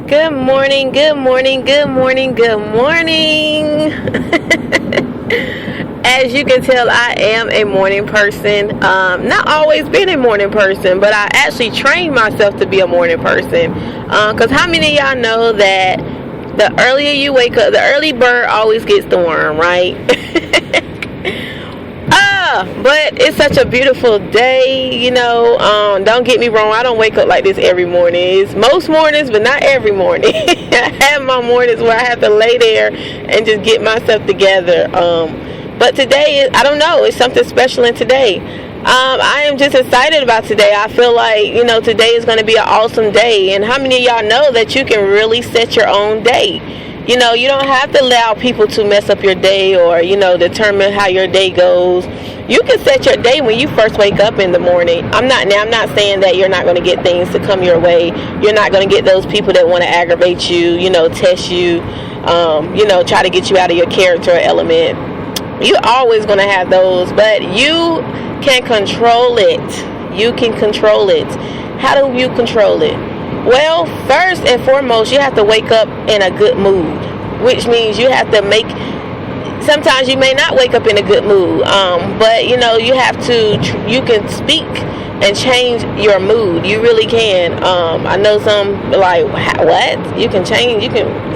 Good morning, good morning, good morning, good morning. As you can tell, I am a morning person. Not always been a morning person, but I actually trained myself to be a morning person. Because how many of y'all know that the earlier you wake up, the early bird always gets the worm, right? But it's such a beautiful day, don't get me wrong, I don't wake up like this every morning. It's most mornings, but not every morning. I have my mornings where I have to lay there and just get myself together. But today, I don't know, it's something special in today. I am just excited about today. I feel like, today is going to be an awesome day. And how many of y'all know that you can really set your own day? You don't have to allow people to mess up your day or, determine how your day goes. You can set your day when you first wake up in the morning. I'm not saying that you're not going to get things to come your way. You're not going to get those people that want to aggravate you, test you, try to get you out of your character or element. You're always going to have those, but you can control it. You can control it. How do you control it? Well, first and foremost, you have to wake up in a good mood, which means you have to sometimes you may not wake up in a good mood, but you can speak and change your mood. You really can. I know some like, what? You can change,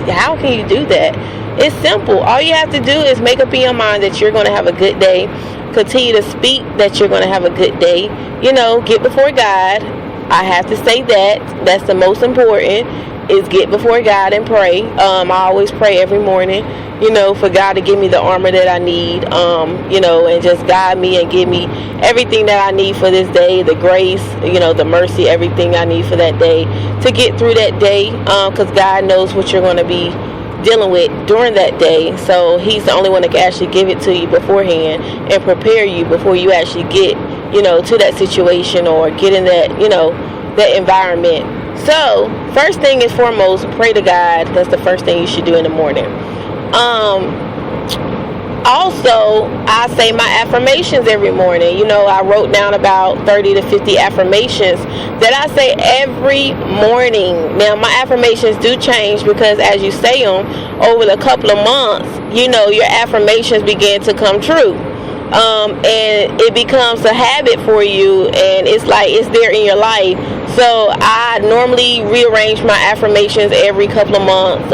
how can you do that? It's simple. All you have to do is make up in your mind that you're going to have a good day. Continue to speak that you're going to have a good day. Get before God. I have to say that's the most important, is get before God and pray. I always pray every morning, for God to give me the armor that I need, and just guide me and give me everything that I need for this day, the grace, the mercy, everything I need for that day to get through that day, because God knows what you're going to be dealing with during that day. So he's the only one that can actually give it to you beforehand and prepare you before you actually get to that situation or get in that that environment. So first thing is foremost, pray to God. That's the first thing you should do in the morning. Also, I say my affirmations every morning. I wrote down about 30 to 50 affirmations that I say every morning. Now, my affirmations do change because as you say them over the couple of months, your affirmations begin to come true. And it becomes a habit for you, and it's like it's there in your life. So I normally rearrange my affirmations every couple of months,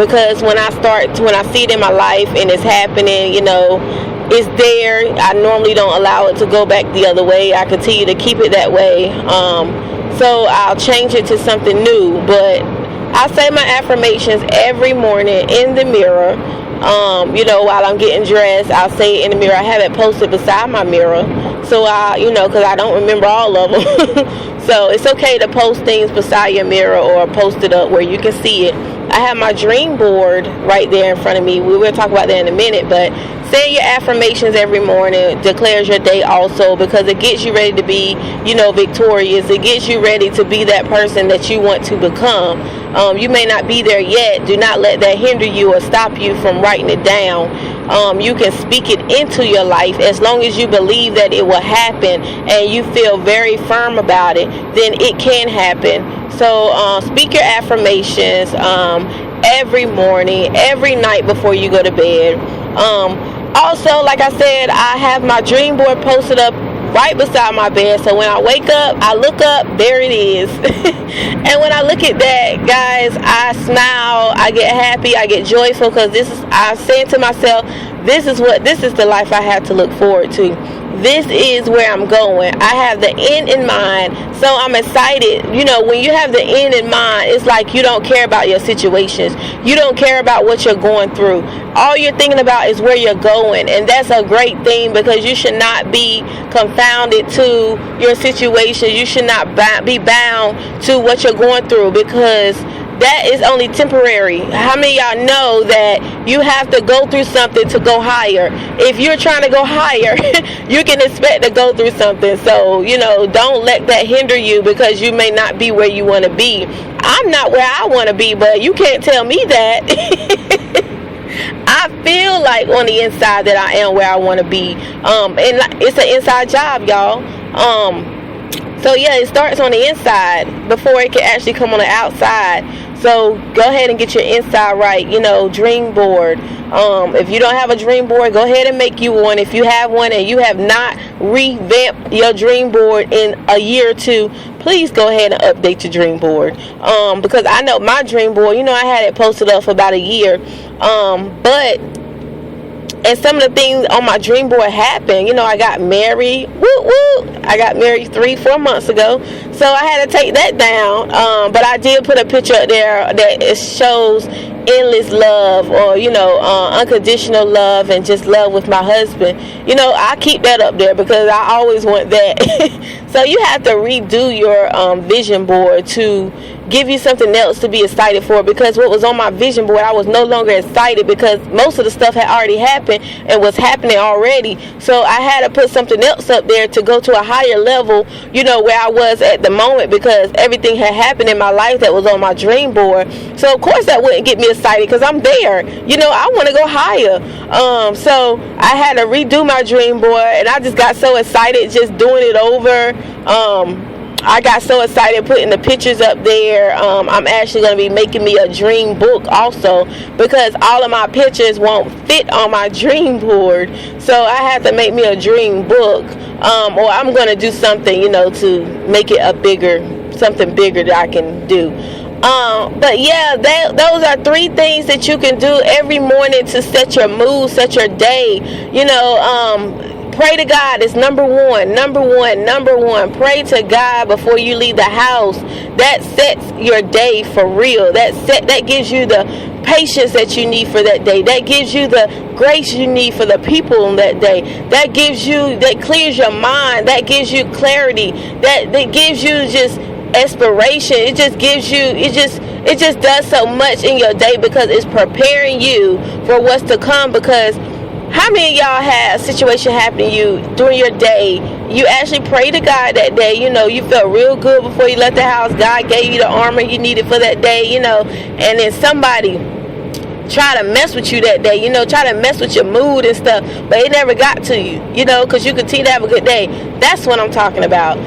because when I see it in my life and it's happening, it's there. I normally don't allow it to go back the other way. I continue to keep it that way. So I'll change it to something new, but I say my affirmations every morning in the mirror. While I'm getting dressed, I'll say it in the mirror. I have it posted beside my mirror, so because I don't remember all of them. So it's okay to post things beside your mirror or post it up where you can see it. I have my Dreamboard right there in front of me. We will talk about that in a minute, but saying your affirmations every morning declares your day also, because it gets you ready to be, victorious. It gets you ready to be that person that you want to become. You may not be there yet. Do not let that hinder you or stop you from writing it down. You can speak it into your life as long as you believe that it will happen and you feel very firm about it, then it can happen. So speak your affirmations every morning, every night before you go to bed. Also, like I said, I have my dream board posted up right beside my bed, so when I wake up, I look up, there it is. And when I look at that, guys, I smile, I get happy, I get joyful, because I'm saying to myself, this is the life I have to look forward to. This is where I'm going. I have the end in mind, so I'm excited. When you have the end in mind, it's like you don't care about your situations. You don't care about what you're going through. All you're thinking about is where you're going, and that's a great thing, because you should not be confounded to your situation. You should not be bound to what you're going through, because that is only temporary. How many of y'all know that you have to go through something to go higher? If you're trying to go higher, you can expect to go through something. So, don't let that hinder you, because you may not be where you want to be. I'm not where I want to be, but you can't tell me that. I feel like on the inside that I am where I want to be. And it's an inside job, y'all. So yeah, it starts on the inside before it can actually come on the outside. So go ahead and get your inside right. Dream board. If you don't have a dream board, go ahead and make you one. If you have one and you have not revamped your dream board in a year or two, please go ahead and update your dream board. Because I know my dream board, I had it posted up for about a year. And some of the things on my dream board happened. I got married. I got married 3-4 months ago. So I had to take that down. But I did put a picture up there that it shows endless love, or unconditional love, and just love with my husband. I keep that up there because I always want that. So you have to redo your vision board to give you something else to be excited for, because what was on my vision board, I was no longer excited because most of the stuff had already happened and was happening already. So I had to put something else up there to go to a higher level, where I was at the moment, because everything had happened in my life that was on my dream board. So of course that wouldn't get me excited because I'm there. I want to go higher. So I had to redo my dream board, and I just got so excited just doing it over. I got so excited putting the pictures up there. I'm actually going to be making me a dream book also, because all of my pictures won't fit on my dream board. So I had to make me a dream book. Or I'm going to do something, to make it something bigger that I can do. But yeah, those are 3 things that you can do every morning to set your mood, set your day. Pray to God is number one. Pray to God before you leave the house. That sets your day for real. That gives you the patience that you need for that day. That gives you the grace you need for the people on that day. That clears your mind. That gives you clarity. That gives you just inspiration. It just does so much in your day, because it's preparing you for what's to come. Because how many of y'all had a situation happen to you during your day? You actually prayed to God that day. You felt real good before you left the house. God gave you the armor you needed for that day, and then somebody try to mess with you that day, try to mess with your mood and stuff, but it never got to you, because you continue to have a good day. That's what I'm talking about.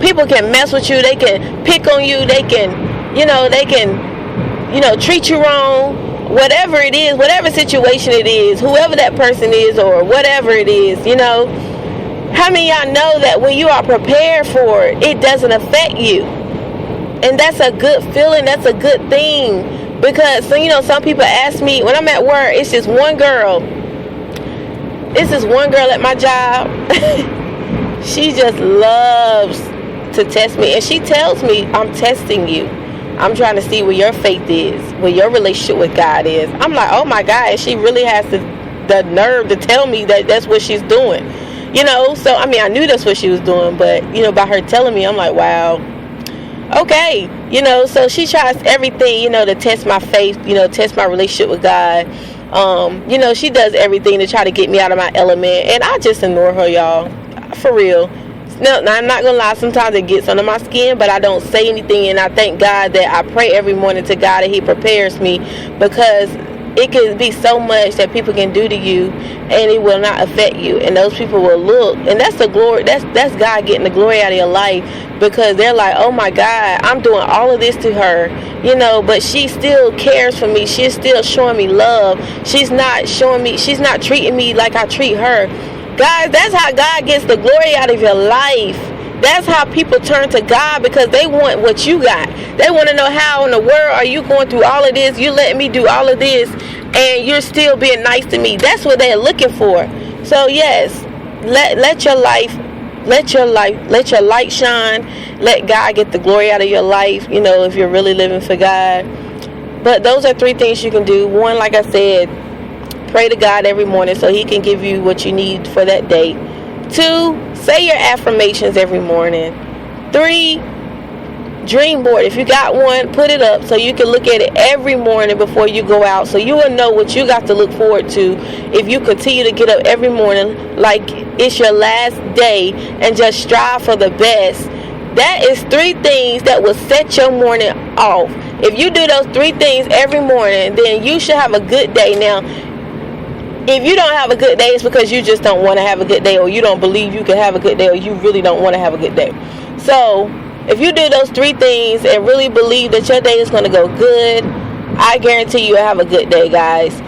People can mess with you. They can pick on you. They can treat you wrong. Whatever it is, whatever situation it is, whoever that person is, or whatever it is, how many of y'all know that when you are prepared for it, it doesn't affect you? And that's a good feeling. That's a good thing. Because, some people ask me, when I'm at work, it's just one girl. It's this one girl at my job. She just loves to test me. And she tells me, I'm testing you. I'm trying to see where your faith is, where your relationship with God is. I'm like, oh my God, and she really has the nerve to tell me that that's what she's doing. So I knew that's what she was doing, but by her telling me, I'm like, wow, okay. So she tries everything, to test my faith, test my relationship with God. She does everything to try to get me out of my element, and I just ignore her, y'all, for real. No, I'm not gonna lie, sometimes it gets under my skin, but I don't say anything. And I thank God that I pray every morning to God that He prepares me, because it can be so much that people can do to you and it will not affect you, and those people will look, and that's the glory. That's God getting the glory out of your life, because they're like, oh my God, I'm doing all of this to her, but she still cares for me. She's still showing me love. She's not treating me like I treat her. Guys, that's how God gets the glory out of your life. That's how people turn to God, because they want what you got. They want to know, how in the world are you going through all of this? You letting me do all of this, and you're still being nice to me. That's what they're looking for. So yes, let your light shine. Let God get the glory out of your life, if you're really living for God. But those are 3 things you can do. 1, like I said, pray to God every morning so He can give you what you need for that day. 2, say your affirmations every morning. 3, dream board. If you got one, put it up so you can look at it every morning before you go out, so you will know what you got to look forward to if you continue to get up every morning like it's your last day and just strive for the best. That is 3 things that will set your morning off. If you do those 3 things every morning, then you should have a good day. Now, if you don't have a good day, it's because you just don't want to have a good day, or you don't believe you can have a good day, or you really don't want to have a good day. So if you do those 3 things and really believe that your day is going to go good, I guarantee you'll have a good day, guys.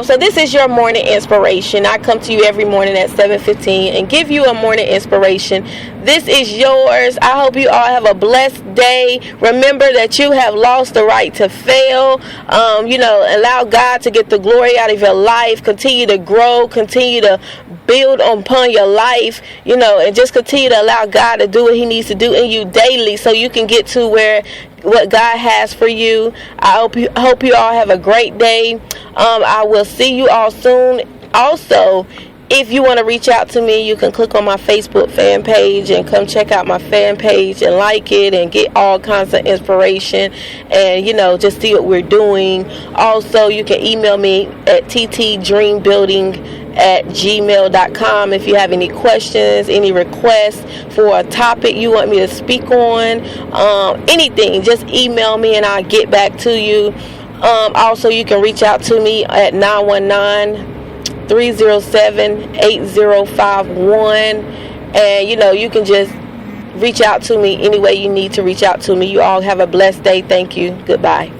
So this is your morning inspiration. I come to you every morning at 7:15 and give you a morning inspiration. This is yours. I hope you all have a blessed day. Remember that you have lost the right to fail. Allow God to get the glory out of your life. Continue to grow. Continue to build upon your life, and just continue to allow God to do what he needs to do in you daily so you can get to what God has for you. I hope you all have a great day. I will see you all soon. Also, if you want to reach out to me, you can click on my Facebook fan page and come check out my fan page and like it and get all kinds of inspiration and, just see what we're doing. Also, you can email me at ttdreambuilding@gmail.com if you have any questions, any requests for a topic you want me to speak on, anything. Just email me and I'll get back to you. Also, you can reach out to me at 919-307-8051, and you can just reach out to me any way you need to reach out to me. You all have a blessed day. Thank you. Goodbye.